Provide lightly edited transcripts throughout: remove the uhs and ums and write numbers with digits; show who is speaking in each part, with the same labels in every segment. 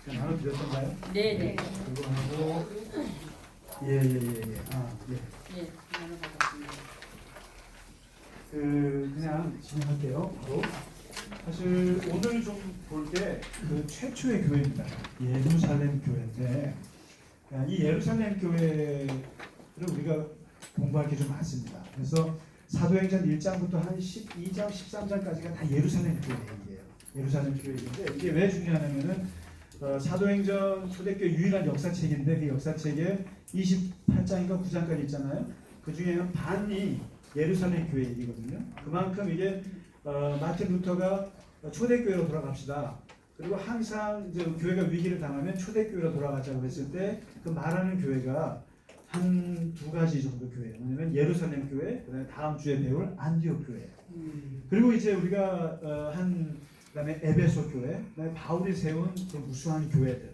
Speaker 1: 나눠드렸던가요?
Speaker 2: 네네.
Speaker 1: 그거 하고 예예예예. 아 예.
Speaker 2: 네, 나눠받았습니다.
Speaker 1: 그냥 진행할게요. 바로. 사실 오늘 좀 볼 때 그 최초의 교회입니다. 예루살렘 교회인데 이 예루살렘 교회를 우리가 공부할 게 좀 많습니다. 그래서 사도행전 1장부터 한 12장, 13장까지가 다 예루살렘 교회예요. 예루살렘 교회인데 이게 왜 중요하냐면은 사도행전 초대교회 유일한 역사책인데 그 역사책에 28장인가 9장까지 있잖아요. 그 중에는 반이 예루살렘 교회이거든요. 그만큼 이게 마틴 루터가 초대교회로 돌아갑시다. 그리고 항상 이제 교회가 위기를 당하면 초대교회로 돌아가자고 했을 때 그 말하는 교회가 한 두 가지 정도 교회예요. 뭐냐면 예루살렘 교회, 그다음에 다음 주에 배울 안디옥 교회. 그리고 이제 우리가 그다음에 에베소 교회, 그다음에 바울이 세운 그 무수한 교회들.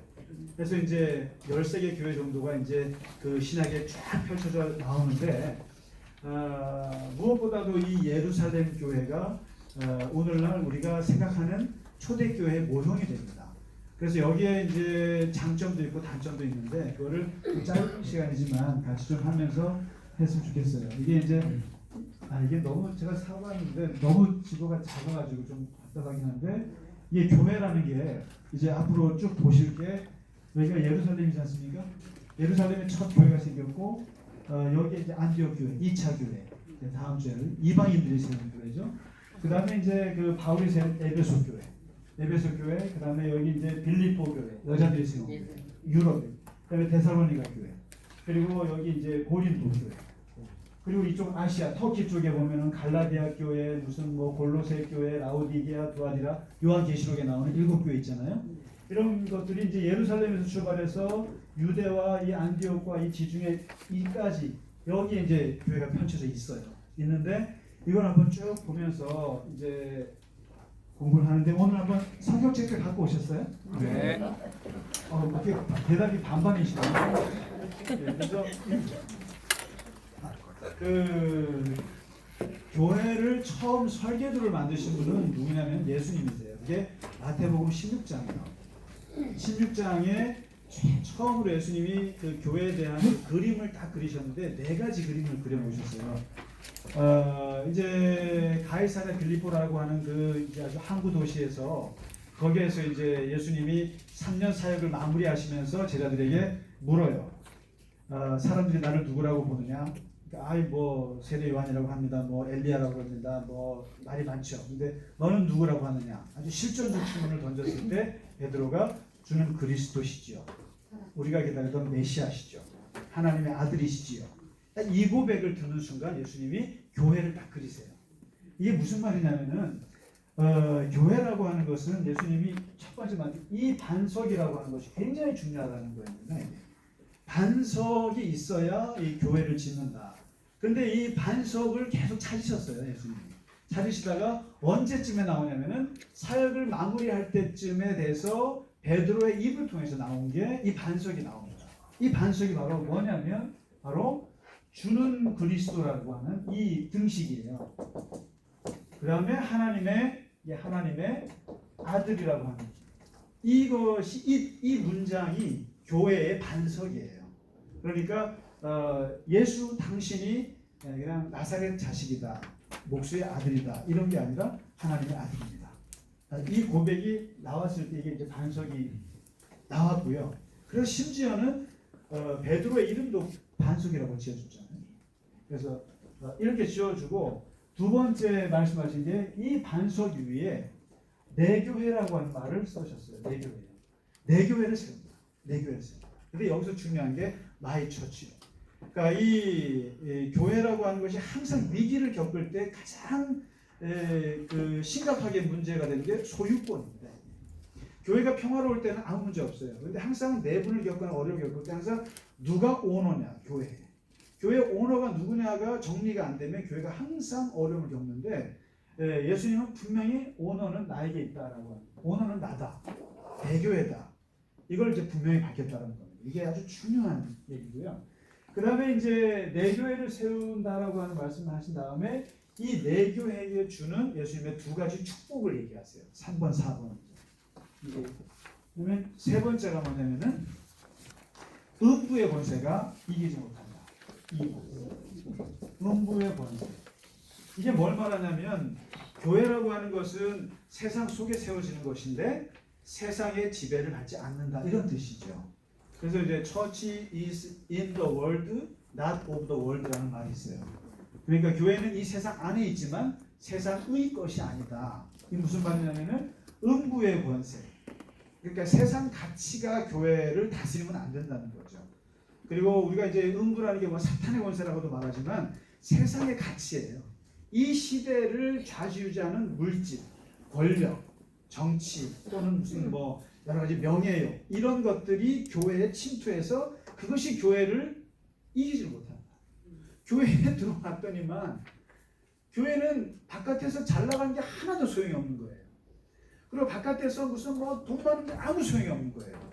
Speaker 1: 그래서 이제 13개 교회 정도가 이제 그 신학에 쫙 펼쳐져 나오는데 무엇보다도 이 예루살렘 교회가 오늘날 우리가 생각하는 초대교회의 모형이 됩니다. 그래서 여기에 이제 장점도 있고 단점도 있는데 그거를 짧은 시간이지만 같이 좀 하면서 했으면 좋겠어요. 이게 이제 이게 너무 제가 사과했는데 너무 지도가 작아가지고 좀 답답하긴 한데 이게 교회라는 게 이제 앞으로 쭉 보실 게 여기가 예루살렘이지 않습니까? 예루살렘에 첫 교회가 생겼고 여기 이제 안디옥 교회, 2차 교회, 다음 주에는 이방인들이 세운 교회죠. 그 다음에 이제 그 바울이 세운 에베소 교회, 그 다음에 여기 이제 빌립보 교회, 여자들이 세운 교회, 유럽, 그 다음에 데살로니가 교회, 그리고 여기 이제 고린도 교회, 그리고 이쪽 아시아, 터키 쪽에 보면은 갈라디아 교회, 무슨 뭐 골로새 교회, 라오디게아, 두아디라, 요한계시록에 나오는 7교회 있잖아요. 이런 것들이 이제 예루살렘에서 출발해서 유대와 이 안디옥과 이 지중해 이까지 여기에 이제 교회가 펼쳐져 있는데 이걸 한번 쭉 보면서 이제 공부를 하는데 오늘 한번 성경 책을 갖고 오셨어요?
Speaker 3: 네.
Speaker 1: 이렇게 대답이 반반이시네요. 네, 그래서 그 교회를 처음 설계도를 만드신 분은 누구냐면 예수님이세요. 그게 마태복음 16장이에요. 16장에 처음으로 예수님이 그 교회에 대한 그 그림을 딱 그리셨는데 4가지 그림을 그려놓으셨어요. 이제 가이사랴 빌립보라고 하는 그 이제 아주 항구 도시에서 거기에서 이제 예수님이 3년 사역을 마무리하시면서 제자들에게 물어요. 사람들이 나를 누구라고 보느냐? 뭐 세례 요한이라고 합니다. 뭐 엘리야라고 합니다. 뭐 말이 많죠. 근데 너는 누구라고 하느냐? 아주 실존적 질문을 던졌을 때 베드로가 주는 그리스도시지요. 우리가 기다리던 메시아시죠. 하나님의 아들이시지요. 이 고백을 듣는 순간 예수님이 교회를 딱 그리세요. 이게 무슨 말이냐면은 교회라고 하는 것은 예수님이 첫 번째 말 이 반석이라고 하는 것이 굉장히 중요하다는 거였는데 반석이 있어야 이 교회를 짓는다. 근데 이 반석을 계속 찾으셨어요, 예수님이. 찾으시다가 언제쯤에 나오냐면은 사역을 마무리할 때쯤에 돼서 베드로의 입을 통해서 나온 게 이 반석이 나옵니다. 이 반석이 바로 뭐냐면 바로 주는 그리스도라고 하는 이 등식이에요. 그 다음에 하나님의 아들이라고 하는 이것이 이 문장이 교회의 반석이에요. 그러니까 예수 당신이 그냥 나사렛 자식이다, 목수의 아들이다 이런 게 아니라 하나님의 아들입니다. 이 고백이 나왔을 때 이게 이제 반석이 나왔고요. 그래서 심지어는 베드로의 이름도 반석이라고 지어줬잖아요. 그래서 이렇게 지어주고 두 번째 말씀하신 게 이 반석 위에 내 교회라고 하는 말을 써셨어요. 내 교회를 세웁니다. 근데 여기서 중요한 게 마이 처치요. 그러니까 이 교회라고 하는 것이 항상 위기를 겪을 때 가장 그 심각하게 문제가 되는 게 소유권입니다. 교회가 평화로울 때는 아무 문제 없어요. 그런데 항상 내분을 겪거나 어려움을 겪을 때 항상 누가 오너냐, 교회 오너가 누구냐가 정리가 안 되면 교회가 항상 어려움을 겪는데 예수님은 분명히 오너는 나에게 있다라고 합니다. 오너는 나다, 대교회다. 이걸 이제 분명히 밝혔다는 겁니다. 이게 아주 중요한 얘기고요. 그 다음에 이제 내 교회를 세운다라고 하는 말씀을 하신 다음에 이 내 교회에 주는 예수님의 2가지 축복을 얘기하세요. 3번, 4번. 이게 그러면 세 번째가 뭐냐면은 음부의 권세가 이기지 못한다. 음부의 권세. 이게 뭘 말하냐면 교회라고 하는 것은 세상 속에 세워지는 것인데 세상의 지배를 받지 않는다 이런 뜻이죠. 그래서 이제 Church is in the world, not of the world라는 말이 있어요. 그러니까 교회는 이 세상 안에 있지만 세상의 것이 아니다. 이게 무슨 말이냐면은 음부의 권세. 그러니까 세상 가치가 교회를 다스리면 안 된다는 거죠. 그리고 우리가 이제 음부라는 게 뭐 사탄의 권세라고도 말하지만 세상의 가치예요. 이 시대를 좌지우지하는 물질, 권력, 정치 또는 무슨 뭐 여러 가지 명예욕 이런 것들이 교회에 침투해서 그것이 교회를 이기지 못한다. 교회에 들어왔더니만 교회는 바깥에서 잘 나가는 게 하나도 소용이 없는 거예요. 그리고 바깥에서 무슨 뭐 돈 많은 게 아무 소용이 없는 거예요.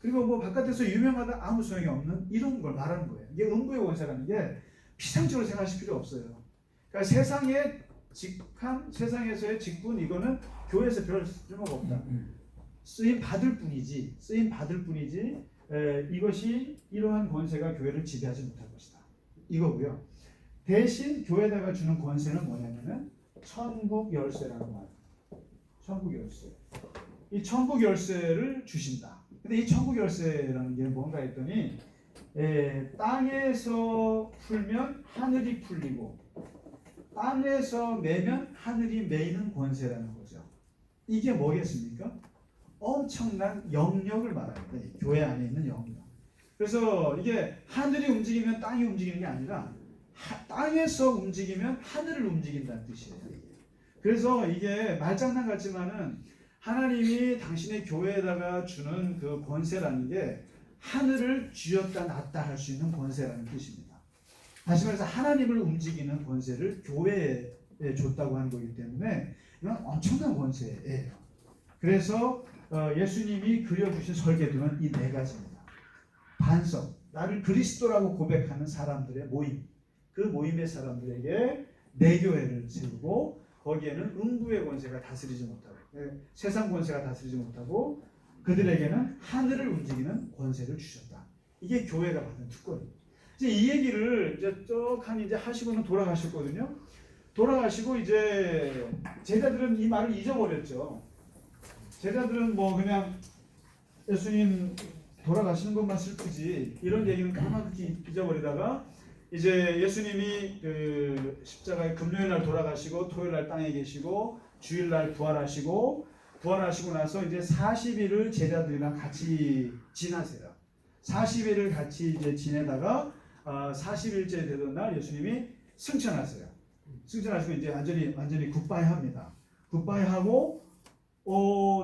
Speaker 1: 그리고 뭐 바깥에서 유명하다 아무 소용이 없는 이런 걸 말하는 거예요. 이게 음부의 권세라는 게 피상적으로 생각하실 필요 없어요. 그러니까 세상의 직함, 세상에서의 직분 이거는 교회에서 별 쓸모가 없다. 쓰임 받을 뿐이지, 이것이 이러한 권세가 교회를 지배하지 못할 것이다. 이거고요. 대신 교회에다가 주는 권세는 뭐냐면은 천국 열쇠라는 말. 천국 열쇠. 이 천국 열쇠를 주신다. 근데 이 천국 열쇠라는 게 뭔가 했더니 땅에서 풀면 하늘이 풀리고 땅에서 매면 하늘이 매이는 권세라는 거죠. 이게 뭐겠습니까? 엄청난 영역을 말합니다. 교회 안에 있는 영역. 그래서 이게 하늘이 움직이면 땅이 움직이는 게 아니라 땅에서 움직이면 하늘을 움직인다는 뜻이에요. 그래서 이게 말장난 같지만은 하나님이 당신의 교회에다가 주는 그 권세라는 게 하늘을 쥐었다 놨다 할 수 있는 권세라는 뜻입니다. 다시 말해서 하나님을 움직이는 권세를 교회에 줬다고 하는 거기 때문에 이건 엄청난 권세예요. 그래서 예수님이 그려주신 설계도는 이 네 가지입니다. 반석, 나를 그리스도라고 고백하는 사람들의 모임, 그 모임의 사람들에게 내 교회를 세우고 거기에는 음부의 권세가 다스리지 못하고 세상 권세가 다스리지 못하고 그들에게는 하늘을 움직이는 권세를 주셨다. 이게 교회가 받는 특권입니다. 이제 이 얘기를 이제 쭉 이제 하시고는 돌아가셨거든요. 돌아가시고 이제 제자들은 이 말을 잊어버렸죠. 제자들은 뭐 그냥 예수님 돌아가시는 것만 슬프지 이런 얘기는 까맣게 잊어버리다가 이제 예수님이 그 십자가에 금요일 날 돌아가시고 토요일 날 땅에 계시고 주일 날 부활하시고 나서 이제 40일을 제자들이랑 같이 지나세요. 40일을 같이 이제 지내다가 40일째 되던 날 예수님이 승천하세요. 승천하시고 이제 완전히 굿바이 합니다. 굿바이 하고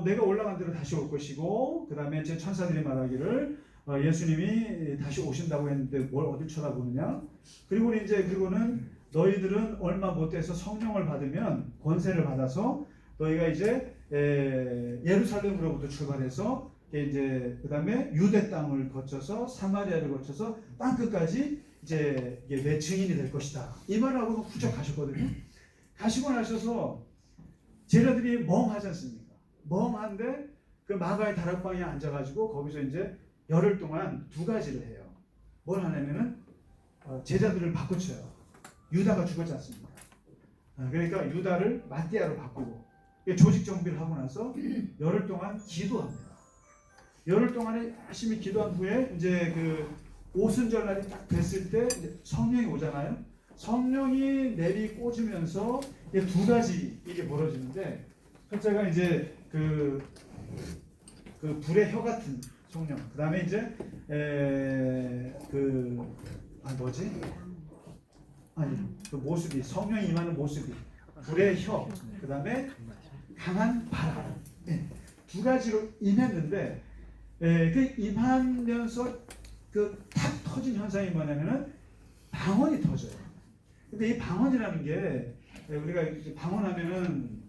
Speaker 1: 내가 올라간 대로 다시 올 것이고 그 다음에 제 천사들이 말하기를 예수님이 다시 오신다고 했는데 뭘 어딜 쳐다보느냐. 그리고는 너희들은 얼마 못 돼서 성령을 받으면 권세를 받아서 너희가 이제 예루살렘으로부터 출발해서 이제 그 다음에 유대 땅을 거쳐서 사마리아를 거쳐서 땅 끝까지 이제 내 증인이 될 것이다. 이 말하고 후적 가셨거든요. 가시고 나셔서 제자들이 멍하지 않습니까? 멍한데 그 마가의 다락방에 앉아가지고 거기서 이제 열흘 동안 두 가지를 해요. 뭘 하냐면은 제자들을 바꿔쳐요. 유다가 죽었지 않습니까? 그러니까 유다를 마띠아로 바꾸고 조직 정비를 하고 나서 열흘 동안 기도합니다. 열흘 동안에 열심히 기도한 후에 이제 그 오순절날이 딱 됐을 때 성령이 오잖아요. 성령이 내리 꽂으면서 두 가지 이게 벌어지는데 첫째가 이제 그 불의 혀 같은 성령. 그 다음에 이제 그 모습이 성령이 임하는 모습이 불의 혀. 그 다음에 강한 바람. 두 가지로 임했는데 그 임하면서 그 탁 터진 현상이 뭐냐면은 방언이 터져요. 근데 이 방언이라는 게 우리가 방언하면은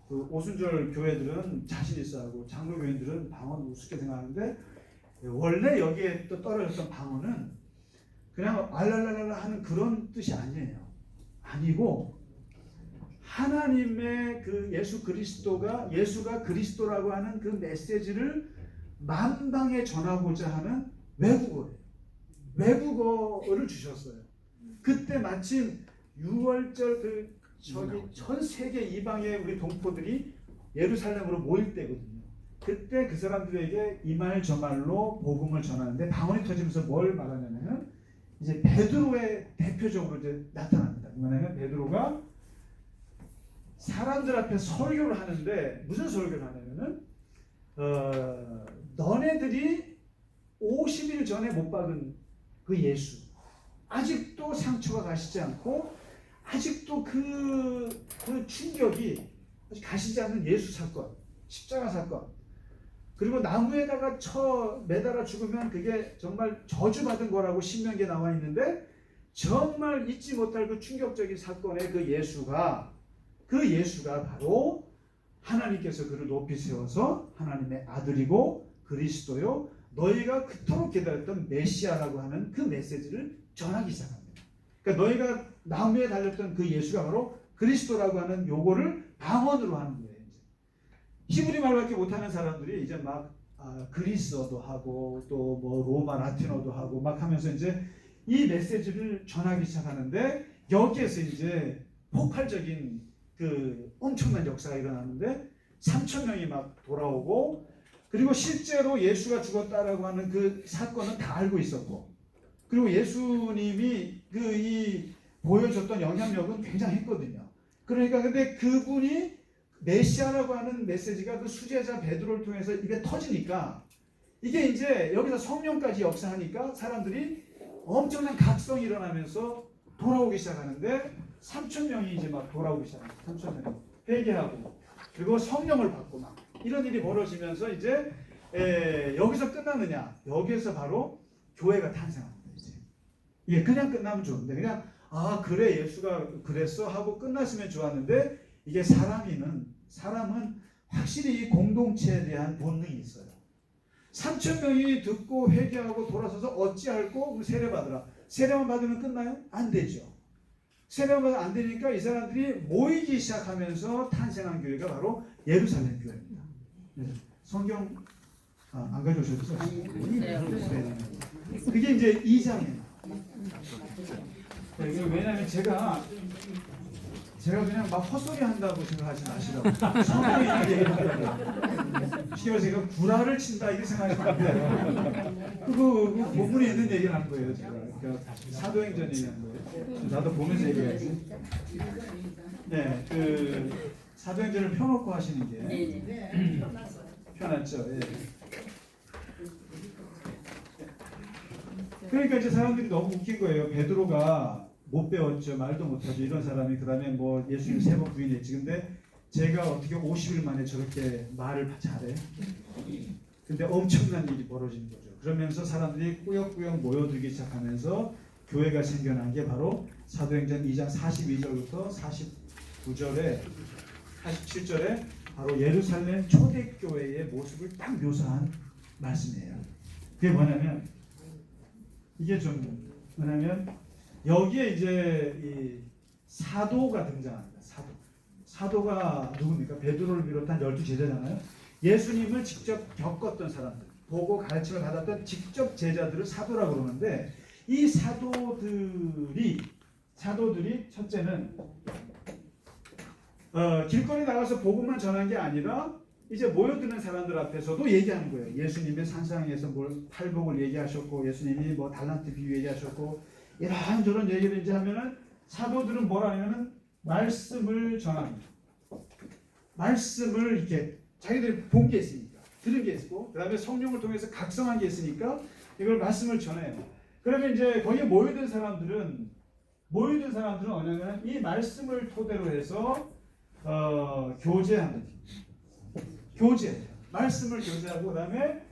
Speaker 1: 그 오순절 교회들은 자신 있어하고 장로 교인들은 방언 우습게 생각하는데 원래 여기에 또 떨어졌던 방언은 그냥 알랄랄랄라 하는 그런 뜻이 아니에요. 아니고 하나님의 그 예수가 그리스도라고 하는 그 메시지를 만방에 전하고자 하는 외국어예요. 외국어를 주셨어요. 그때 마침 6월절 전 세계 이방의 우리 동포들이 예루살렘으로 모일 때거든요. 그때 그 사람들에게 이 말 저 말로 복음을 전하는데 방언이 터지면서 뭘 말하냐면은 이제 베드로의 대표적으로 이제 나타납니다. 뭐냐면 베드로가 사람들 앞에 설교를 하는데 무슨 설교를 하냐면은 너네들이 50일 전에 못 박은 그 예수 아직도 상처가 가시지 않고 아직도 그 충격이 아직 가시지 않는 예수 사건, 십자가 사건, 그리고 나무에다가 매달아 죽으면 그게 정말 저주받은 거라고 신명기에 나와 있는데 정말 잊지 못할 그 충격적인 사건의 그 예수가 바로 하나님께서 그를 높이 세워서 하나님의 아들이고 그리스도요 너희가 그토록 기다렸던 메시아라고 하는 그 메시지를 전하기 시작합니다. 그러니까 너희가 나무에 달렸던 그 예수가 바로 그리스도라고 하는 요거를 방언으로 하는 거예요. 이제 히브리 말밖에 못하는 사람들이 이제 막 그리스어도 하고 또 뭐 로마 라틴어도 하고 막 하면서 이제 이 메시지를 전하기 시작하는데 여기에서 이제 폭발적인 그 엄청난 역사가 일어나는데 3,000명이 막 돌아오고 그리고 실제로 예수가 죽었다라고 하는 그 사건은 다 알고 있었고 그리고 예수님이 이 보여줬던 영향력은 굉장했거든요. 그러니까 근데 그분이 메시아라고 하는 메시지가 그 수제자 베드로를 통해서 이게 터지니까 이게 이제 여기서 성령까지 역사하니까 사람들이 엄청난 각성이 일어나면서 돌아오기 시작하는데 3,000명이 이제 막 돌아오기 시작합니다. 3,000명이 회개하고 그리고 성령을 받고 막 이런 일이 벌어지면서 이제 여기서 끝나느냐? 여기에서 바로 교회가 탄생합니다. 이제 이게 그냥 끝나면 좋은데 그냥 그래 예수가 그랬어 하고 끝났으면 좋았는데 이게 사람은 확실히 이 공동체에 대한 본능이 있어요. 3,000명이 듣고 회개하고 돌아서서 어찌할꼬 세례받으라. 세례만 받으면 끝나요? 안 되죠. 세례만 받으면 안 되니까 이 사람들이 모이기 시작하면서 탄생한 교회가 바로 예루살렘 교회입니다. 네. 성경 안 가져오셨죠? 네. 그게 이제 2장이에요. 네, 왜냐하면 제가 그냥 막 헛소리 한다고 생각하지 마시라고. 성경이 얘기하는 쉽게 말해서 제가 구라를 친다 이렇게 생각하시면 안 돼요. 그 본문에 있는 얘기를 하는 거예요. 제가. 그러니까 사도행전 얘기하는 거예요. 나도 보면서 얘기해야지. 네, 그 사도행전을 펴놓고 하시는 게 편하죠. 예. 그러니까 이제 사람들이 너무 웃긴 거예요. 베드로가 못 배웠죠. 말도 못하죠. 이런 사람이 그 다음에 뭐 예수님 3번 부인했지. 근데 제가 어떻게 50일 만에 저렇게 말을 잘해? 근데 엄청난 일이 벌어지는 거죠. 그러면서 사람들이 꾸역꾸역 모여들기 시작하면서 교회가 생겨난 게 바로 사도행전 2장 42절부터 49절에 47절에 바로 예루살렘 초대교회의 모습을 딱 묘사한 말씀이에요. 그게 뭐냐면 이게 좀 뭐냐면 여기에 이제 이 사도가 등장합니다. 사도가 누굽니까? 베드로를 비롯한 12제자잖아요. 예수님을 직접 겪었던 사람들, 보고 가르침을 받았던 직접 제자들을 사도라고 그러는데 이 사도들이 첫째는 길거리 나가서 복음만 전한 게 아니라 이제 모여드는 사람들 앞에서도 얘기하는 거예요. 예수님의 산상에서 팔복을 얘기하셨고 예수님이 뭐 달란트 비유 얘기하셨고 이런저런 얘기를 이제 하면은 사도들은 뭐라 하냐면은 말씀을 전합니다. 말씀을 이렇게 자기들이 본 게 있으니까 들은 게 있고 그 다음에 성령을 통해서 각성한 게 있으니까 이걸 말씀을 전해요. 그러면 이제 거기에 모여든 사람들은 뭐냐면 이 말씀을 토대로 해서 교제합니다. 말씀을 교제하고 그 다음에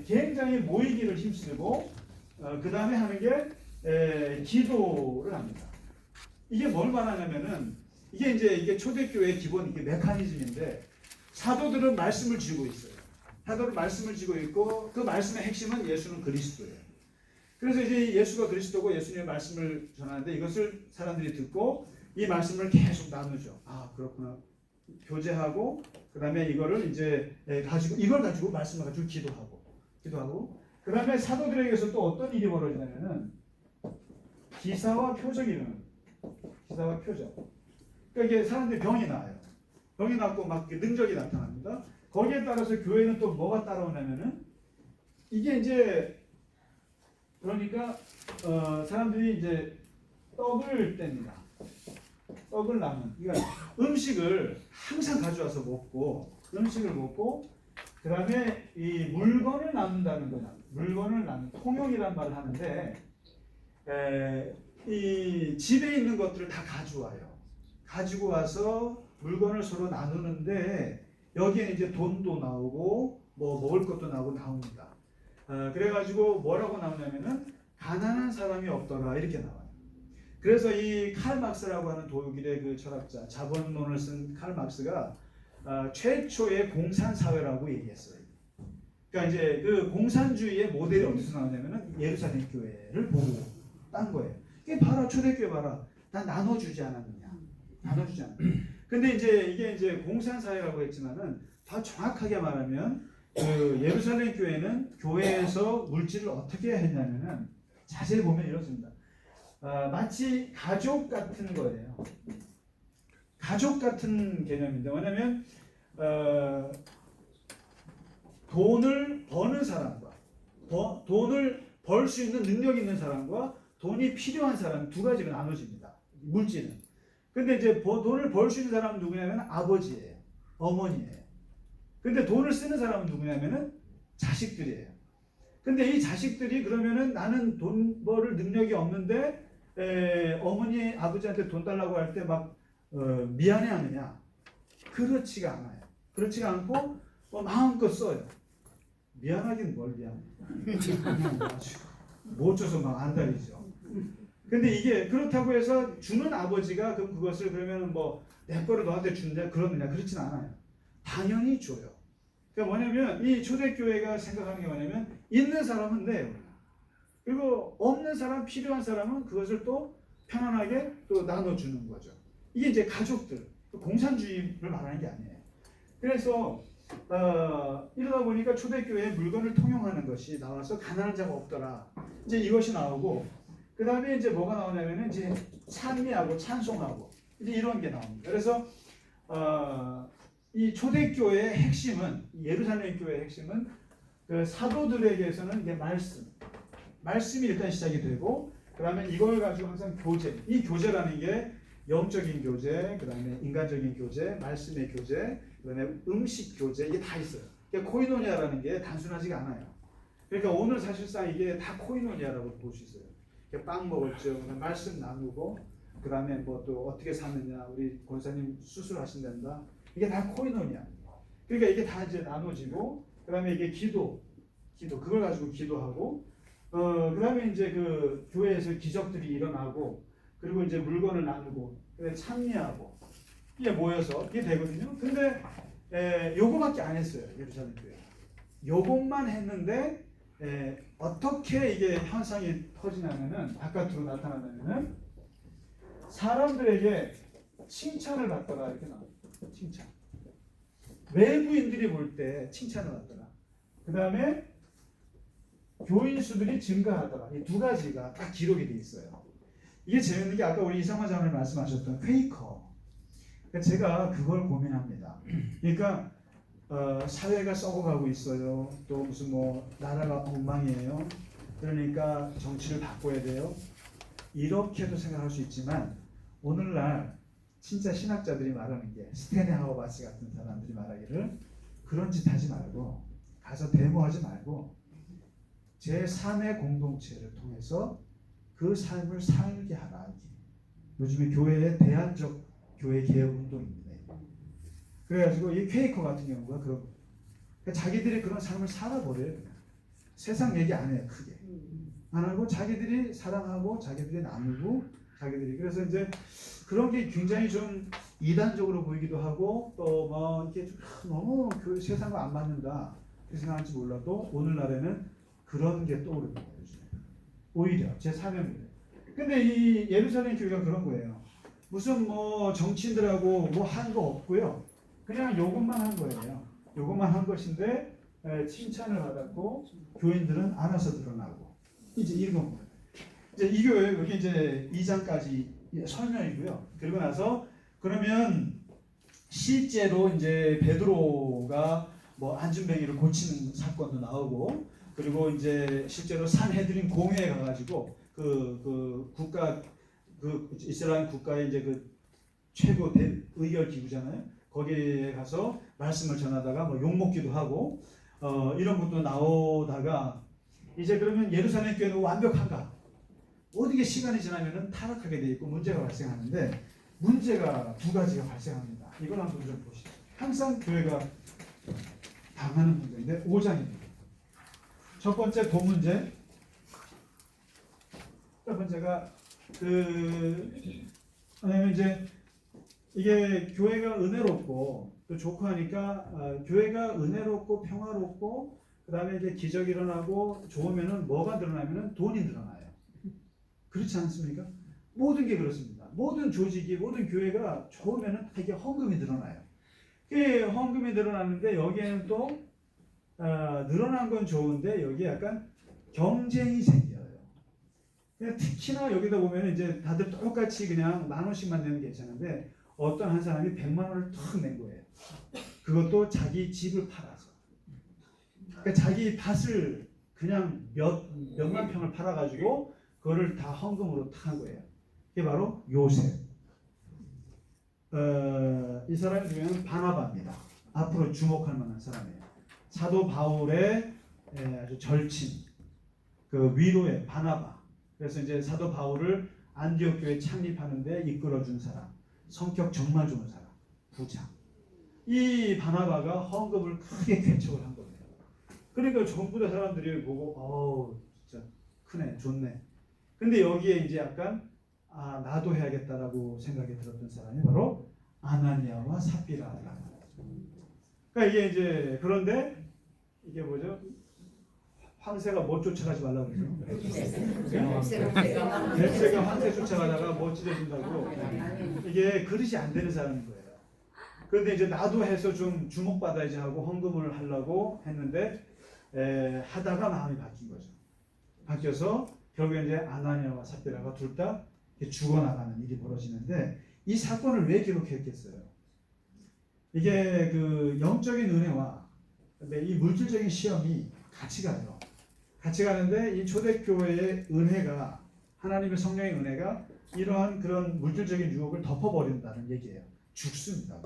Speaker 1: 굉장히 모이기를 힘쓰고 그 다음에 하는 게 기도를 합니다. 이게 뭘 말하냐면은 이게 초대교회의 기본 이게 메커니즘인데 사도들은 말씀을 쥐고 있어요. 사도는 말씀을 쥐고 있고 그 말씀의 핵심은 예수는 그리스도예요. 그래서 이제 예수가 그리스도고 예수님의 말씀을 전하는데 이것을 사람들이 듣고 이 말씀을 계속 나누죠. 그렇구나. 교제하고 그 다음에 이거를 이제 이걸 가지고 말씀을 가지고 기도하고 기도하고. 그 다음에 사도들에게서 또 어떤 일이 벌어지냐면은 기사와 표적이 일어나요. 기사와 표적. 그러니까 이게 사람들이 병이 나요. 병이 났고 막 능력이 나타납니다. 거기에 따라서 교회는 또 뭐가 따라오냐면은 이게 이제 그러니까 사람들이 이제 떡을 뗍니다. 떡을 나는. 그러니까 음식을 항상 가져와서 먹고 음식을 먹고 그 다음에 이 물건을 나눈다는 거야. 물건을 나눈 통용이란 말을 하는데 이 집에 있는 것들을 다 가져와요. 가지고 와서 물건을 서로 나누는데 여기에 이제 돈도 나오고 뭐 먹을 것도 나옵니다. 그래가지고 뭐라고 나오냐면은 가난한 사람이 없더라 이렇게 나와요. 그래서 이 칼 막스라고 하는 독일의 그 철학자 자본론을 쓴 칼 막스가 최초의 공산사회라고 얘기했어요. 그러니까 이제 그 공산주의의 모델이 어디서 나오냐면은 예루살렘 교회를 보고 딴 거예요. 이게 봐라 초대교회 봐라. 난 나눠주지 않았느냐. 나눠주지 않았느냐. 근데 이제 이게 이제 공산사회라고 했지만은 더 정확하게 말하면 그 예루살렘 교회는 교회에서 물질을 어떻게 했냐면은 자세히 보면 이렇습니다. 마치 가족 같은 거예요. 가족 같은 개념인데 뭐냐면 돈을 버는 사람과 돈을 벌 수 있는 능력 있는 사람과 돈이 필요한 사람 두 가지로 나눠집니다. 물질은. 근데 이제 돈을 벌 수 있는 사람은 누구냐면 아버지예요. 어머니예요. 근데 돈을 쓰는 사람은 누구냐면은 자식들이에요. 근데 이 자식들이 그러면은 나는 돈 벌 능력이 없는데 어머니 아버지한테 돈 달라고 할 때 막 미안해하느냐? 그렇지가 않아요. 그렇지가 않고 마음껏 써요. 미안하긴 뭘 미안해. 못 줘서 막 안달이죠. 근데 이게 그렇다고 해서 주는 아버지가 그럼 그것을 그러면 뭐 내 거를 너한테 준다 그러느냐? 그렇진 않아요. 당연히 줘요. 그러니까 뭐냐면 이 초대교회가 생각하는 게 뭐냐면 있는 사람은 내요. 그리고 없는 사람, 필요한 사람은 그것을 또 편안하게 또 나눠주는 거죠. 이게 이제 가족들, 공산주의를 말하는 게 아니에요. 그래서 이러다 보니까 초대교회의 물건을 통용하는 것이 나와서 가난한 자가 없더라. 이제 이것이 나오고 그 다음에 이제 뭐가 나오냐면은 이제 찬미하고 찬송하고 이제 이런 게 나옵니다. 그래서 이 초대교회의 핵심은 예루살렘 교회의 핵심은 그 사도들에게서는 이게 말씀이 일단 시작이 되고 그 다음에 이걸 가지고 항상 교제, 이 교제라는 게 영적인 교제, 그 다음에 인간적인 교제, 말씀의 교제, 그 다음에 음식 교제 이게 다 있어요. 그러니까 코이노니아라는 게 단순하지가 않아요. 그러니까 오늘 사실상 이게 다 코이노니아라고 볼 수 있어요. 빵 먹었죠, 말씀 나누고 그 다음에 뭐 또 어떻게 사느냐, 우리 권사님 수술하신단다. 이게 다 코이노니아. 그러니까 이게 다 이제 나눠지고 그 다음에 이게 기도 그걸 가지고 기도하고 그 다음에 이제 그 교회에서 기적들이 일어나고 그리고 이제 물건을 나누고 찬미하고 이게 모여서 이게 되거든요. 근데 요거밖에 안 했어요. 예루살렘 교회. 요것만 했는데 어떻게 이게 현상이 터지냐면은 바깥으로 나타나냐면은 사람들에게 칭찬을 받더라 이렇게 나와요. 칭찬. 외부인들이 볼 때 칭찬을 받더라. 그 다음에 교인 수들이 증가하더라. 이 두 가지가 딱 기록이 돼 있어요. 이게 재밌는 게 아까 우리 이상화 장로님 말씀하셨던 퀘이커. 제가 그걸 고민합니다. 그러니까 사회가 썩어가고 있어요. 또 무슨 뭐 나라가 엉망이에요. 그러니까 정치를 바꿔야 돼요. 이렇게도 생각할 수 있지만 오늘날 진짜 신학자들이 말하는 게 스테네 하우바스 같은 사람들이 말하기를 그런 짓 하지 말고 가서 데모하지 말고 제 삶의 공동체를 통해서 그 삶을 살게 하라. 요즘에 교회의 대안적 교회 개혁 운동입니다. 그래가지고 이 퀘이커 같은 경우가 그런 그러니까 자기들이 그런 삶을 살아버려요. 그냥. 세상 얘기 안 해요. 크게 안 하고 자기들이 사랑하고 자기들이 나누고 자기들이 그래서 이제 그런 게 굉장히 좀 이단적으로 보이기도 하고 또 뭐 이렇게 너무 그 세상과 안 맞는다 그 생각할지 몰라도 오늘날에는 그런 게 떠오릅니다. 오히려 제 사명이. 근데 이 예루살렘 교회가 그런 거예요. 무슨 뭐 정치인들하고 뭐 한 거 없고요. 그냥 요것만 한 거예요. 요것만 한 것인데 칭찬을 받았고 교인들은 알아서 드러나고 이제 이런 겁니다. 이제 이 교회 여기 이제 2장까지 설명이고요. 그리고 나서 그러면 실제로 이제 베드로가 뭐 안진뱅이를 고치는 사건도 나오고 그리고 이제 실제로 산헤드린 공회에 가가지고 그 국가 그 이스라엘 국가의 이제 그 최고 의결 기구잖아요. 거기에 가서 말씀을 전하다가 뭐 욕먹기도 하고 이런 것도 나오다가 이제 그러면 예루살렘 교회는 완벽한가? 모든 게 시간이 지나면은 타락하게 돼 있고 문제가 발생하는데 문제가 두 가지가 발생합니다. 이걸 한번 좀 보시죠. 항상 교회가 당하는 문제인데 5장입니다. 첫 번째 돈 문제. 첫 번째가 왜냐면 이제 이게 교회가 은혜롭고 또 좋고 하니까 교회가 은혜롭고 평화롭고 그 다음에 이제 기적이 일어나고 좋으면은 뭐가 드러나면은 돈이 늘어나요. 그렇지 않습니까? 모든 게 그렇습니다. 모든 조직이 모든 교회가 좋으면은 다 이게 헌금이 늘어나요. 그 헌금이 늘어나는데 여기에는 또 늘어난 건 좋은데 여기에 약간 경쟁이 생겨요. 특히나 여기다 보면 이제 다들 똑같이 그냥 10,000원씩만 내면 괜찮은데 어떤 한 사람이 100만 원을 턱 낸 거예요. 그것도 자기 집을 팔아서. 그러니까 자기 밭을 그냥 몇만 평을 팔아가지고 그거를 다 헌금으로 탁한 거예요. 그게 바로 요셉. 이 사람이 누구냐면 바나바입니다. 앞으로 주목할 만한 사람이에요. 사도 바울의 아주 절친, 그 위로의 바나바. 그래서 이제 사도 바울을 안디옥 교회 창립하는데 이끌어준 사람, 성격 정말 좋은 사람, 부자. 이 바나바가 헌금을 크게 개척을 한 겁니다. 그러니까 전부 다 사람들이 보고, 진짜 크네, 좋네. 근데 여기에 이제 약간 나도 해야겠다라고 생각이 들었던 사람이 바로 아나니아와 삽비라라는 거죠. 그러니까 이게 이제 그런데 이게 뭐죠? 황새가 못 쫓아가지 말라고 그러죠. 벨새가 황새 쫓아가다가 못 찢어진다고. 이게 그릇이 안 되는 사람인 거예요. 그런데 이제 나도 해서 좀 주목받아야지 하고 헌금을 하려고 했는데 하다가 마음이 바뀐 거죠. 바뀌어서 결국에 이제 아나니아와 삽비라가 둘 다 죽어나가는 일이 벌어지는데 이 사건을 왜 기록했겠어요? 이게 그 영적인 은혜와 이 물질적인 시험이 같이 가요. 같이 가는데 이 초대교회의 은혜가 하나님의 성령의 은혜가 이러한 그런 물질적인 유혹을 덮어버린다는 얘기예요. 죽습니다.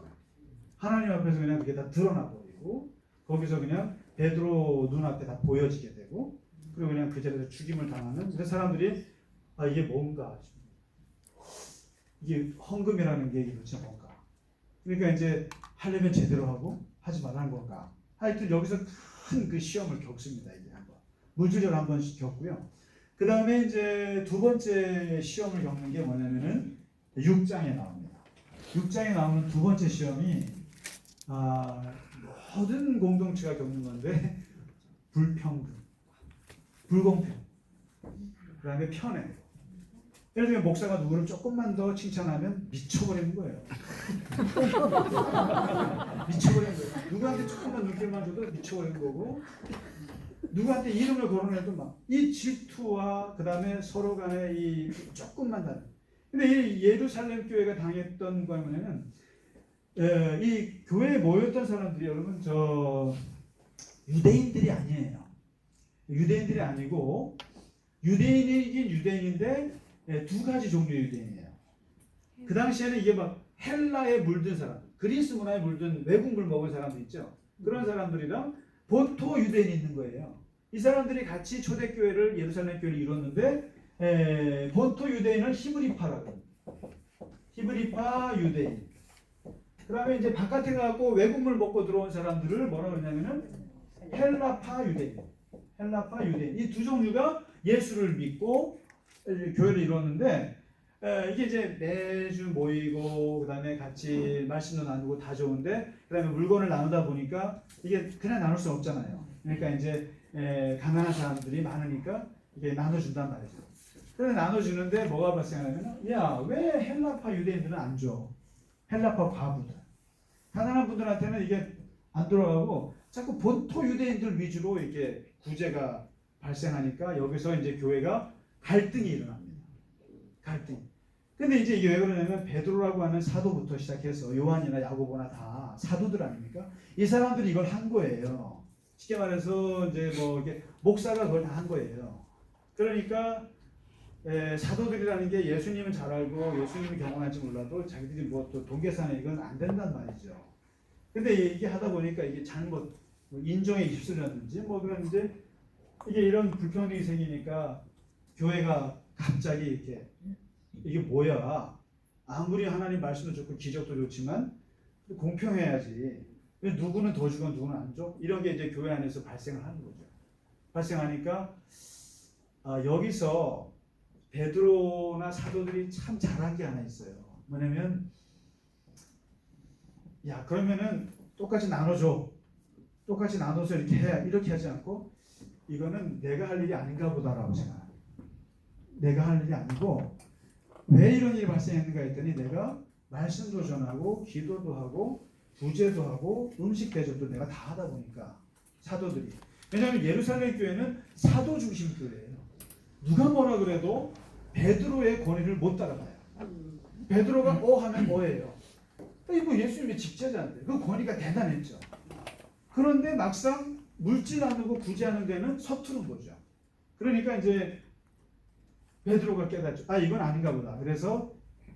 Speaker 1: 하나님 앞에서 그냥 그게 다 드러나 버리고 거기서 그냥 베드로 눈앞에 다 보여지게 되고 그리고 그냥 그 자리에서 죽임을 당하는. 그래서 사람들이 이게 뭔가 이게 헌금이라는 게 도대체 뭔가. 그러니까 이제 하려면 제대로 하고 하지 말라는 건가. 하여튼 여기서 큰 그 시험을 겪습니다. 이제 한번 물질적으로 한 번씩 겪고요. 그 다음에 이제 두 번째 시험을 겪는 게 뭐냐면은 6장에 나옵니다. 6장에 나오는 두 번째 시험이 모든 공동체가 겪는 건데 불평등, 불공평, 그 다음에 편애. 예를 들면 목사가 누구를 조금만 더 칭찬하면 미쳐버리는 거예요. 미쳐버리는 거예요. 누구한테 조금만 눈길만 줘도 미쳐버리는 거고 누구한테 이름을 거론해도 막 이 질투와 그 다음에 서로 간에 이 조금만 다른. 근데 이 예루살렘 교회가 당했던 거 뭐냐면 이 교회에 모였던 사람들이 여러분 유대인들이 아니에요. 유대인들이 아니고 유대인이긴 유대인인데 두 가지 종류의 유대인이에요. 그 당시에는 이게 막 헬라에 물든 사람, 그리스 문화에 물든 외국물 먹은 사람들 있죠. 그런 사람들이랑 본토 유대인이 있는 거예요. 이 사람들이 같이 초대교회를 예루살렘 교회를 이뤘는데 본토 유대인을 히브리파라고. 히브리파 유대인. 그 다음에 이제 바깥에 가고 외국물 먹고 들어온 사람들을 뭐라고 그러냐면은 헬라파 유대인. 헬라파 유대인. 이 두 종류가 예수를 믿고 교회를 이뤘는데 이게 이제 매주 모이고 그 다음에 같이 말씀도 나누고 다 좋은데 그 다음에 물건을 나누다 보니까 이게 그냥 나눌 수 없잖아요. 그러니까 이제 가난한 사람들이 많으니까 이게 나눠준단 말이죠. 그런데 나눠주는데 뭐가 발생하냐면 왜 헬라파 유대인들은 안 줘? 헬라파 과부들. 가난한 분들한테는 이게 안 들어가고 자꾸 본토 유대인들 위주로 이렇게 구제가 발생하니까 여기서 이제 교회가 갈등이 일어납니다. 갈등. 근데 이제 이게 왜 그러냐면 베드로라고 하는 사도부터 시작해서 요한이나 야고보나 다 사도들 아닙니까? 이 사람들이 이걸 한 거예요. 쉽게 말해서 이제 뭐 이게 목사가 그걸 다 한 거예요. 그러니까 사도들이라는 게 예수님은 잘 알고 예수님을 경험할지 몰라도 자기들이 뭐 또 동계산에 이건 안 된단 말이죠. 근데 이게 하다 보니까 이게 잘못 뭐 인종에 입술이라든지 뭐 그런 이제 이게 이런 불평등이 생기니까 교회가 갑자기 이렇게 이게 뭐야? 아무리 하나님 말씀도 좋고 기적도 좋지만 공평해야지. 왜 누구는 더 주고 누구는 안 줘? 이런 게 이제 교회 안에서 발생을 하는 거죠. 발생하니까 여기서 베드로나 사도들이 참 잘한 게 하나 있어요. 뭐냐면 야 그러면은 똑같이 나눠줘. 똑같이 나눠서 이렇게 해. 이렇게 하지 않고 이거는 내가 할 일이 아닌가 보다라고 생각해요. 내가 할 일이 아니고 왜 이런 일이 발생했는가 했더니 내가 말씀도 전하고 기도도 하고 구제도 하고 음식 대접도 내가 다 하다 보니까 사도들이. 왜냐하면 예루살렘 교회는 사도 중심 교회예요. 누가 뭐라 그래도 베드로의 권위를 못 따라가요. 베드로가 하면 뭐예요? 뭐 예수님의 직제자인데 그 권위가 대단했죠. 그런데 막상 물질 나누고 구제하는 데는 서투른 거죠. 그러니까 이제 베드로가 깨닫죠. 이건 아닌가 보다. 그래서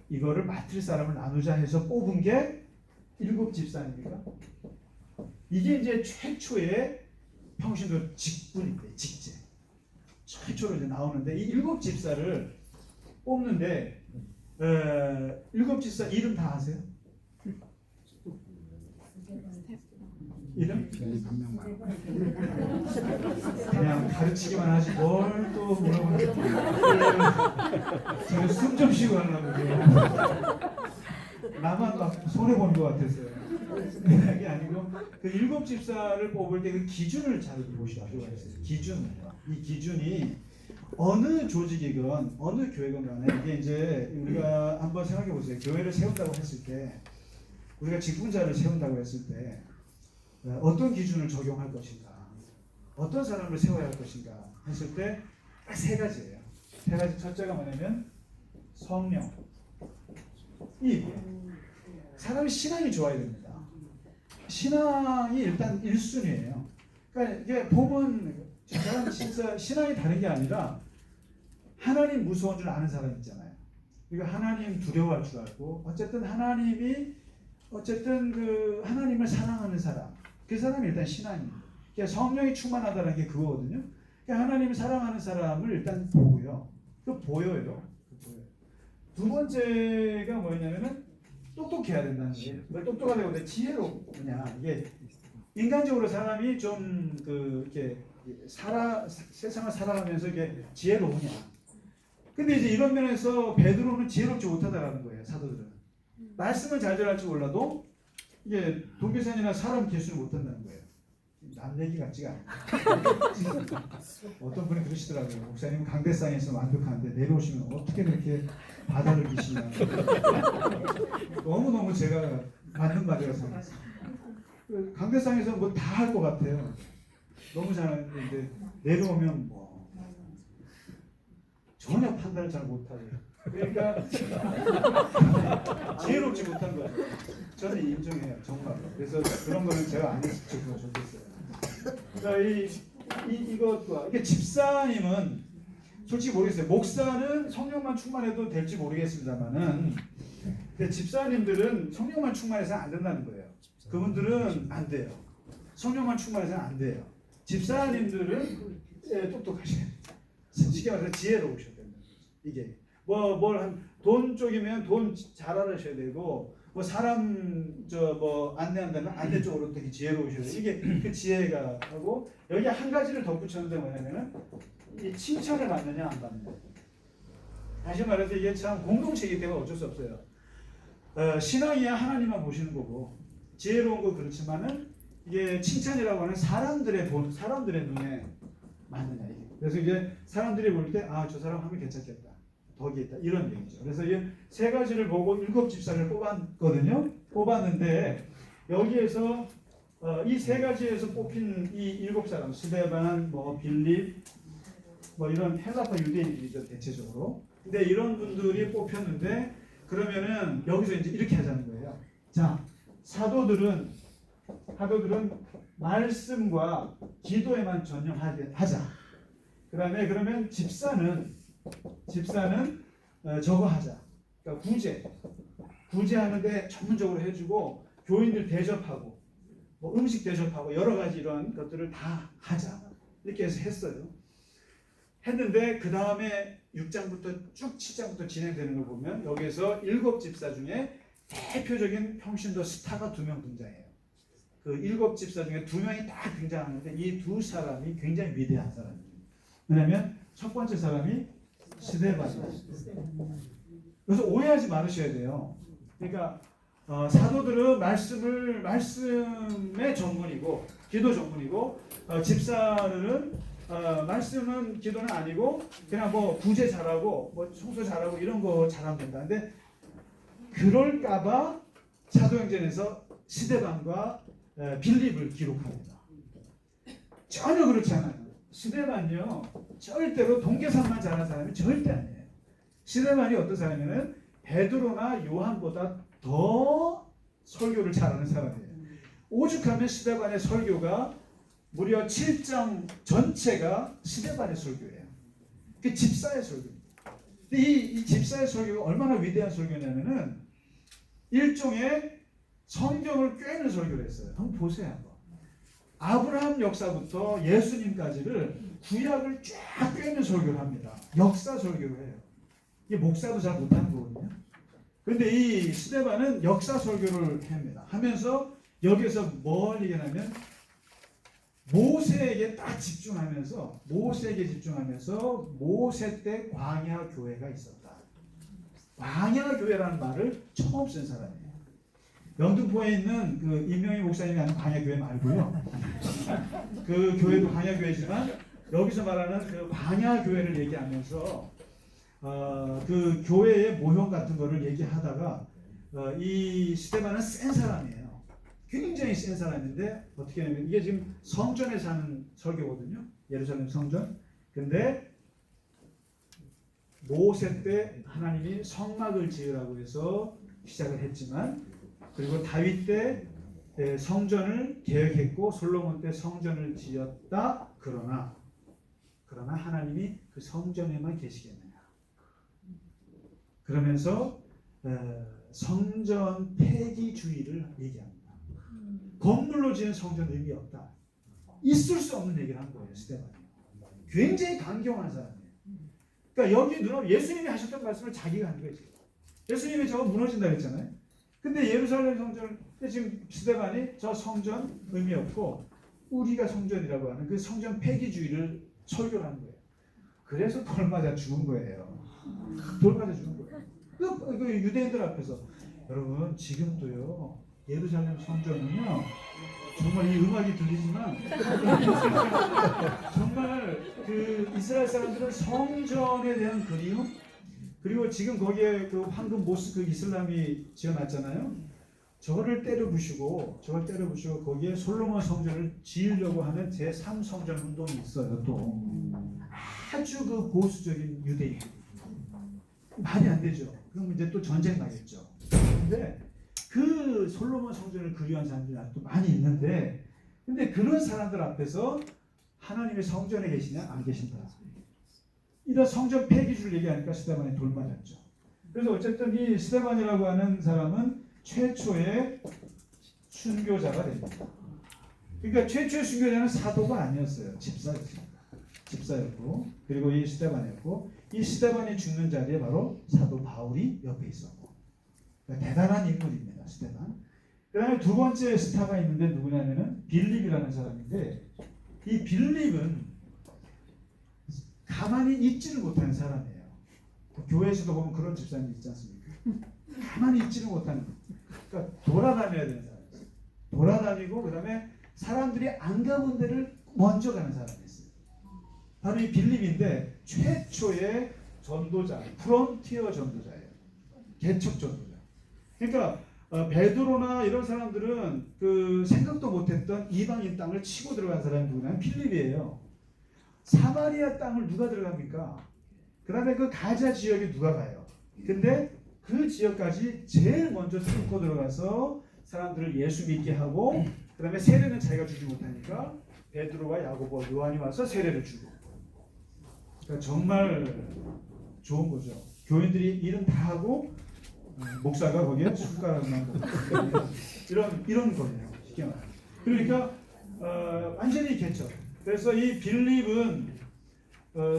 Speaker 1: 이거를 맡을 사람을 나누자 해서 뽑은 게 7 집사입니까? 이게 이제 최초의 평신도 직분인데 직제. 최초로 이제 나오는데 이 7 집사를 뽑는데 7 집사 이름 다 아세요? 이름? 그냥 가르치기만 하지 뭘 또 물어보는 제가 숨 좀 쉬고 하려고 그래요. 나만 막 손해보는 것 같았어요. 그게 아니고 그 7 집사를 뽑을 때 그 기준을 잘 보시라 필요가 있어요. 기준. 이 기준이 어느 조직이건 어느 교회건 간에 이게 이제 우리가 한번 생각해 보세요. 교회를 세운다고 했을 때 우리가 직분자를 세운다고 했을 때 어떤 기준을 적용할 것인가, 어떤 사람을 세워야 할 것인가 했을 때 딱 3가지예요. 3가지. 첫째가 뭐냐면 성령. 이 사람이 신앙이 좋아야 됩니다. 신앙이 일단 1순위예요. 그러니까 이게 보면 저 사람 진짜 신앙이 다른 게 아니라 하나님 무서운 줄 아는 사람 있잖아요. 그러니까 하나님 두려워할 줄 알고 어쨌든 그 하나님을 사랑하는 사람. 그 사람이 일단 신앙입니다. 그러니까 성령이 충만하다는 게 그거거든요. 그러니까 하나님을 사랑하는 사람을 일단 보고요. 그 보여요. 두 번째가 뭐냐면은 똑똑해야 된다는 거예요. 왜 똑똑하다고 해? 지혜롭냐. 이게 인간적으로 사람이 좀 이렇게 세상을 살아가면서 이게 지혜로우냐. 근데 이제 이런 면에서 베드로는 지혜롭지 못하다라는 거예요. 사도들은 말씀을 잘 전할지 몰라도 이게 동교산이나 사람 개수를 못한다는 거예요. 남 얘기 같지가 않아요. 어떤 분이 그러시더라고요. 목사님 강대상에서 완벽한데 내려오시면 어떻게 그렇게 바다를 기시냐. 너무너무 제가 맞는 말이라고 생각했어요. 강대상에서 뭐 다 할 것 같아요. 너무 잘하는데 내려오면 뭐 전혀 판단을 잘 못하고 그러니까 지혜롭지 못한 거죠. 저는 인정해요. 정말. 그래서 그런 거는 제가 안 했으면 좋겠어요. 그러니까 이게 집사님은 솔직히 모르겠어요. 목사는 성령만 충만해도 될지 모르겠습니다만은 집사님들은 성령만 충만해서는 안 된다는 거예요. 그분들은 안 돼요. 성령만 충만해서는 안 돼요. 집사님들은 똑똑하셔야 돼요. 쉽게 말해서 지혜로우셔야 된다. 이게 돈 쪽이면 돈 잘 알아셔야 되고 사람 안내한다면 안내 쪽으로 되게 지혜로우셔야 돼요. 이게 그 지혜가 하고 여기 한 가지를 덧붙였는데 뭐냐면은 이 칭찬을 받느냐 안 받느냐. 다시 말해서 이게 참 공동체이기 때문에 어쩔 수 없어요. 신앙이야 하나님만 보시는 거고 지혜로운 거 그렇지만은 이게 칭찬이라고 하는 사람들의 눈에 맞느냐 이게. 그래서 이제 사람들이 볼 때 저 사람 하면 괜찮겠다. 덕이 있다. 이런 얘기죠. 그래서 이 3가지를 보고 7 집사를 뽑았거든요. 뽑았는데 여기에서 이 세 가지에서 뽑힌 이 일곱 사람, 스데반, 뭐 빌립, 뭐 이런 헬라파 유대인들이죠 대체적으로. 근데 이런 분들이 뽑혔는데 그러면은 여기서 이제 이렇게 하자는 거예요. 자, 사도들은 말씀과 기도에만 전념하자. 그다음에 그러면 집사는 저거 하자. 그러니까 구제하는데 전문적으로 해주고 교인들 대접하고 뭐 음식 대접하고 여러 가지 이런 것들을 다 하자. 이렇게 해서 했어요. 했는데 그 다음에 6장부터 쭉 7장부터 진행되는 걸 보면 여기에서 7 집사 중에 대표적인 평신도 스타가 2명 등장해요. 그 7 집사 중에 2명이 딱 등장하는데 이 두 사람이 굉장히 위대한 사람이에요. 왜냐하면 첫 번째 사람이 스데반이에요. 그래서 오해하지 말으셔야 돼요. 그러니까 사도들은 말씀의 전문이고 기도 전문이고 집사들은 말씀은 기도는 아니고 그냥 뭐 구제 잘하고 뭐 청소 잘하고 이런 거 잘하면 된다. 근데 그럴까봐 사도행전에서 스데반과 빌립을 기록합니다. 전혀 그렇지 않아요. 스데반이요 절대로 동계산만 잘하는 사람이 절대 아니에요. 스데반이 어떤 사람이냐면 베드로나 요한보다 더 설교를 잘하는 사람이에요. 오죽하면 스데반의 설교가 무려 7장 전체가 스데반의 설교예요. 그 집사의 설교입니다. 근데 이 집사의 설교가 얼마나 위대한 설교냐면은 일종의 성경을 꿰는 설교를 했어요. 한번 보세요. 한번. 아브라함 역사부터 예수님까지를 구약을 쫙 꿰는 설교를 합니다. 역사 설교를 해요. 이게 목사도 잘 못하는 거거든요. 그런데 이 스데반은 역사 설교를 합니다. 하면서 여기서 뭘 얘기하냐면 모세에게 딱 집중하면서 모세 때 광야 교회가 있었다. 광야 교회라는 말을 처음 쓴 사람이에요. 영등포에 있는 그 임명희 목사님이 하는 광야 교회 말고요. 그 교회도 광야 교회지만 여기서 말하는 그 광야 교회를 얘기하면서 그 교회의 모형 같은 거를 얘기하다가 이 스데반은 센 사람이에요. 굉장히 센 사람인데 어떻게 하냐면 이게 지금 성전에 사는 설교거든요. 예루살렘 성전. 근데 모세 때 하나님이 성막을 지으라고 해서 시작을 했지만 그리고 다윗 때 성전을 계획했고 솔로몬 때 성전을 지었다. 그러나 하나님이 그 성전에만 계시겠느냐. 그러면서 성전 폐기주의를 얘기합니다. 건물로 지은 성전은 의미 없다. 있을 수 없는 얘기를 한 거예요. 스데반이. 굉장히 강경한 사람이에요. 그러니까 여기 누나 예수님이 하셨던 말씀을 자기가 한 거예요. 예수님이 저거 무너진다 그랬잖아요. 근데 예루살렘 성전 지금 스데반이 저 성전 의미 없고 우리가 성전이라고 하는 그 성전 폐기주의를 설교를 하는 거예요. 그래서 돌 맞아 죽은 거예요. 돌 맞아 죽은 거예요. 그 유대인들 앞에서 여러분 지금도요 예루살렘 성전은요 정말 이 음악이 들리지만 정말 그 이스라엘 사람들은 성전에 대한 그리움 그리고 지금 거기에 그 황금 모스크 이슬람이 지어놨잖아요. 저걸 때려 부시고 거기에 솔로몬 성전을 지으려고 하는 제3성전 운동이 있어요. 또 아주 그 보수적인 유대인 말이 안 되죠. 그럼 이제 또 전쟁 나겠죠. 근데 그 솔로몬 성전을 그리워하는 사람들이 또 많이 있는데 근데 그런 사람들 앞에서 하나님의 성전에 계시냐? 안 계신다. 이런 성전 폐기주를 얘기하니까 스데반이 돌 맞았죠. 그래서 어쨌든 이 스데반이라고 하는 사람은 최초의 순교자가 됩니다. 그러니까 최초의 순교자는 사도가 아니었어요. 집사였고 그리고 이 스데반이었고 이 스데반이 죽는 자리에 바로 사도 바울이 옆에 있었고 그러니까 대단한 인물입니다. 스데반. 그 다음에 두 번째 스타가 있는데 누구냐면은 빌립이라는 사람인데 이 빌립은 가만히 있지를 못하는 사람이에요. 교회에서도 보면 그런 집사님이 있지 않습니까? 가만히 있지를 못하는 그러니까 돌아다녀야 되는 사람이었어요. 돌아다니고 그 다음에 사람들이 안 가본 데를 먼저 가는 사람이었어요. 바로 이 빌립인데 최초의 전도자, 프론티어 전도자예요. 개척 전도자. 그러니까 베드로나 이런 사람들은 그 생각도 못했던 이방인 땅을 치고 들어간 사람이 누구냐면 필립이에요. 사마리아 땅을 누가 들어갑니까? 그 다음에 그 가자 지역에 누가 가요? 근데 그 지역까지 제일 먼저 뚫고 들어가서 사람들을 예수 믿게 하고, 그 다음에 세례는 자기가 주지 못하니까 베드로와 야고보, 요한이 와서 세례를 주고. 그러니까 정말 좋은 거죠. 교인들이 일은 다 하고 목사가 거기에 숟가락만 놓고 이런 거예요. 쉽게 말하면. 그러니까 완전히 개척. 그래서 이 빌립은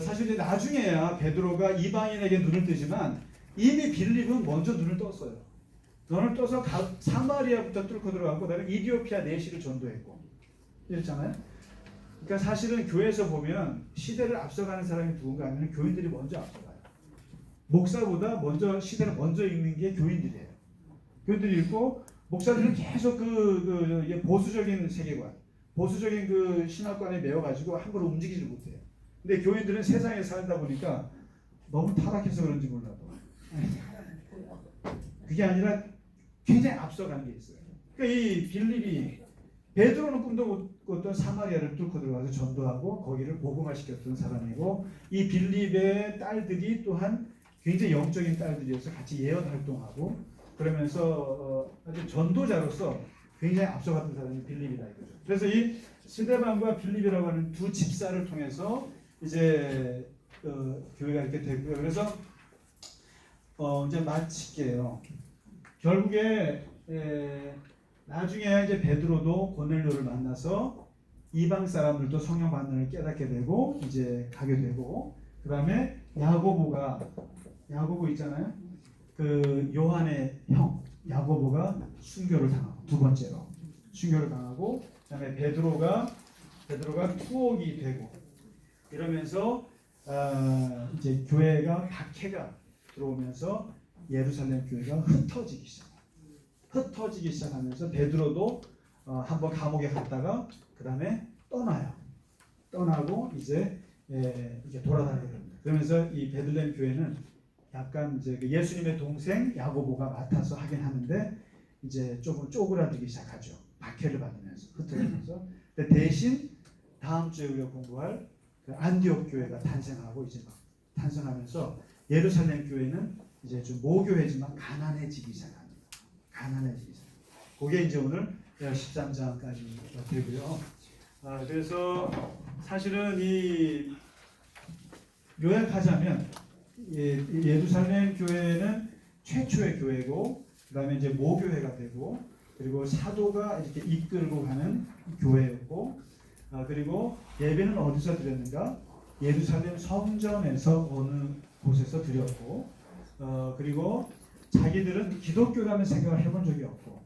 Speaker 1: 사실 이제 나중에야 베드로가 이방인에게 눈을 뜨지만 이미 빌립은 먼저 눈을 떴어요. 눈을 떠서 사마리아부터 뚫고 들어가고 그다음에 이디오피아 내시를 전도했고 이랬잖아요. 그러니까 사실은 교회에서 보면 시대를 앞서가는 사람이 누군가 하면 교인들이 먼저 앞서가요. 목사보다 먼저 시대를 먼저 읽는 게 교인들이에요. 교인들이 읽고 목사들은 계속 보수적인 세계관, 보수적인 그 신학관에 매여가지고 함부로 움직이지 못해요. 근데 교인들은 세상에 살다 보니까 너무 타락해서 그런지 몰라도 그게 아니라 굉장히 앞서가는 게 있어요. 그러니까 이 빌립이 베드로는 꿈도 못 꿨던 사마리아를 뚫고 들어가서 전도하고 거기를 복음화시켰던 사람이고, 이 빌립의 딸들이 또한 굉장히 영적인 딸들이어서 같이 예언 활동하고 그러면서 아주 전도자로서 굉장히 앞서갔던 사람이 빌립이다 이거죠. 그래서 이 스데반과 빌립이라고 하는 두 집사를 통해서 이제 교회가 이렇게 되고요. 그래서 이제 마칠게요. 결국에 나중에 이제 베드로도 고넬료를 만나서 이방 사람들도 성령 받는 걸 깨닫게 되고 이제 가게 되고, 그 다음에 야고보 있잖아요. 그 요한의 형 야고보가 순교를 당하고 두 번째로 순교를 당하고, 그다음에 베드로가 투옥이 되고 이러면서 이제 교회가 박해가 들어오면서 예루살렘 교회가 흩어지기 시작하면서 베드로도 한번 감옥에 갔다가 그 다음에 떠나고 이제 돌아다니게 됩니다. 그러면서 이 베들레헴 교회는 약간 이제 예수님의 동생 야고보가 맡아서 하긴 하는데 이제 조금 쪼그라들기 시작하죠. 박해를 받으면서 흩어지면서. 근데 대신 다음 주에 우리가 공부할 그 안디옥 교회가 탄생하고 이제 막 탄생하면서 예루살렘 교회는 이제 좀 모교회지만 가난해지기 시작합니다. 그게 이제 오늘 13장까지 되고요. 그래서 사실은 이 요약하자면 예루살렘 교회는 최초의 교회고, 그다음에 이제 모교회가 되고, 그리고 사도가 이렇게 이끌고 가는 교회였고, 그리고 예배는 어디서 드렸는가? 예루살렘 성전에서 어느 곳에서 드렸고, 그리고 자기들은 기독교라는 생각을 해본 적이 없고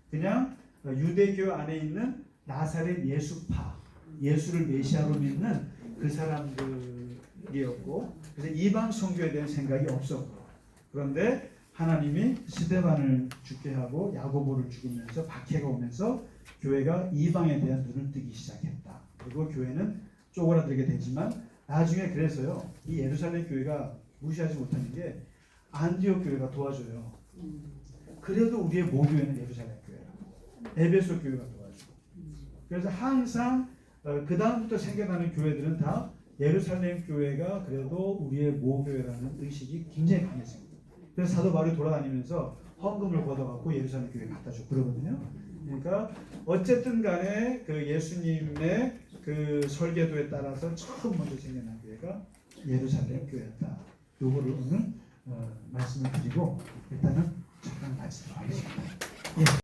Speaker 1: 그냥 유대교 안에 있는 나사렛 예수파, 예수를 메시아로 믿는 그 사람들이었고, 그래서 이방 선교에 대한 생각이 없었고, 그런데 하나님이 스데반을 죽게 하고 야고보를 죽이면서 박해가 오면서 교회가 이방에 대한 눈을 뜨기 시작했다. 그리고 교회는 쪼그라들게 되지만 나중에 그래서요, 이 예루살렘 교회가 무시하지 못하는 게 안디옥 교회가 도와줘요. 그래도 우리의 모교회는 예루살렘 교회라, 에베소 교회가 도와주고. 그래서 항상 그 다음부터 생겨나는 교회들은 다 예루살렘 교회가 그래도 우리의 모교회라는 의식이 굉장히 강했습니다. 그래서 사도 바울이 돌아다니면서 헌금을 걷어갖고 예루살렘 교회에 갖다 주고 그러거든요. 그러니까 어쨌든 간에 그 예수님의 그 설계도에 따라서 처음 먼저 생겨난 교회가 예루살렘 교회였다. 요거를 오늘 말씀을 드리고 일단은 잠깐 마치도록 하겠습니다. 예.